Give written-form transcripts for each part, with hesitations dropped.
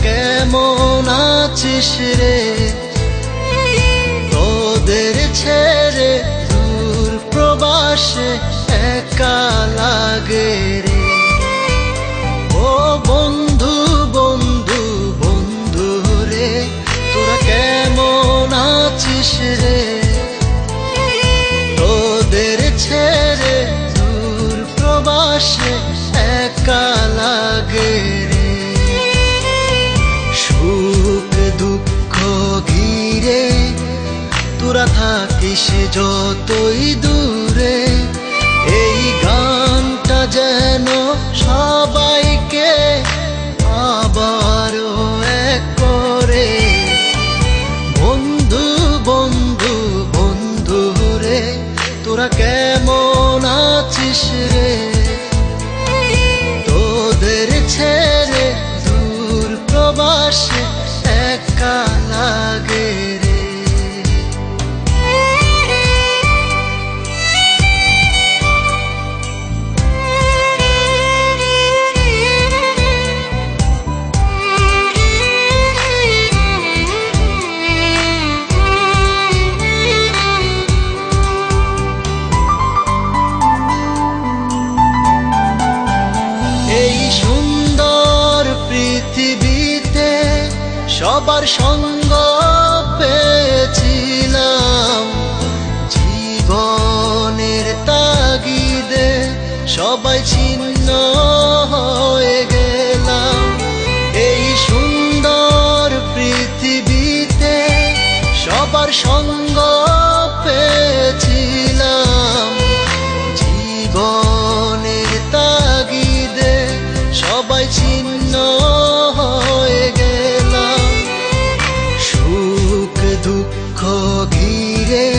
কেমন আছিস রে? তোদের ছেড়ে দূর প্রবাসে একা লাগে রে। ও বন্ধু বন্ধু বন্ধু রে, তোরা কেমন আছিস রে? তোদের ছেড়ে দূর প্রবাসে একা লাগে রে। সুখ দুঃখ ঘিরে তোরা থাকিস যতই দূরে, এই গানটা যেন সবাইকে আবারও এক করে। বন্ধু বন্ধু বন্ধু রে, তোরা কেমন আছিস রে? তোদের ছেড়ে দূর প্রবাসে একা লাগে রে। এই সুন্দর পৃথিবীতে সবার সঙ্গ পেয়েছিলাম, জীবনের তাগিদে সবাই ছিন্ন হয়ে গেলাম। এই সুন্দর পৃথিবীতে সবার সঙ্গ পেয়েছিলাম, জীবনের তাগিদে সবাই ছিন্ন হয়ে গেলাম। সুখ দুঃখ ঘিরে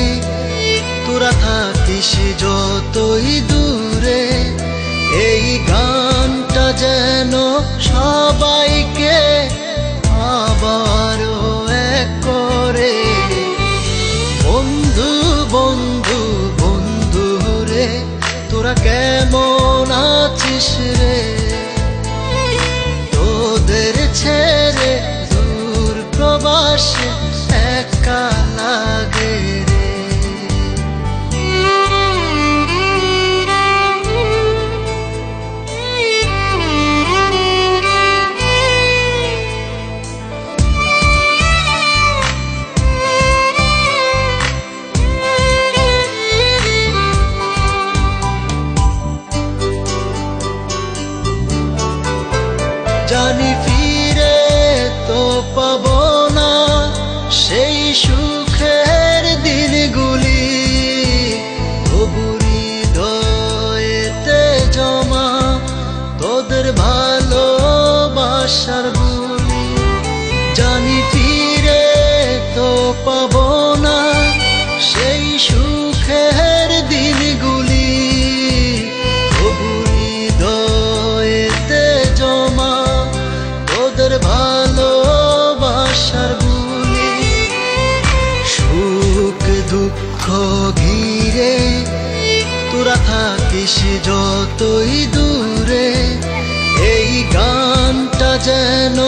তোরা থাকিস যতই দূরে, এই গানটা যেন সবাইকে আবারও এক করে। বন্ধু বন্ধু বন্ধু রে, তোরা কেমন আছিস রে? তোদের ছেড়ে দূর প্রবাসে একা লাগে রে। জানি ফিরে তো পাবো না সেই সুখের দিনগুলি, তবু হৃদয়েতে জমা তোদের ভালোবাসার বুলি। জানি ফিরে তো পাবো না সেই সুখের দিনগুলি, তবু হৃদয়েতে জমা তোদের ভালোবাসার বুলি। সুখ দুঃখ ঘিরে তোরা থাকিস যতই দূরে, এই গানটা যেন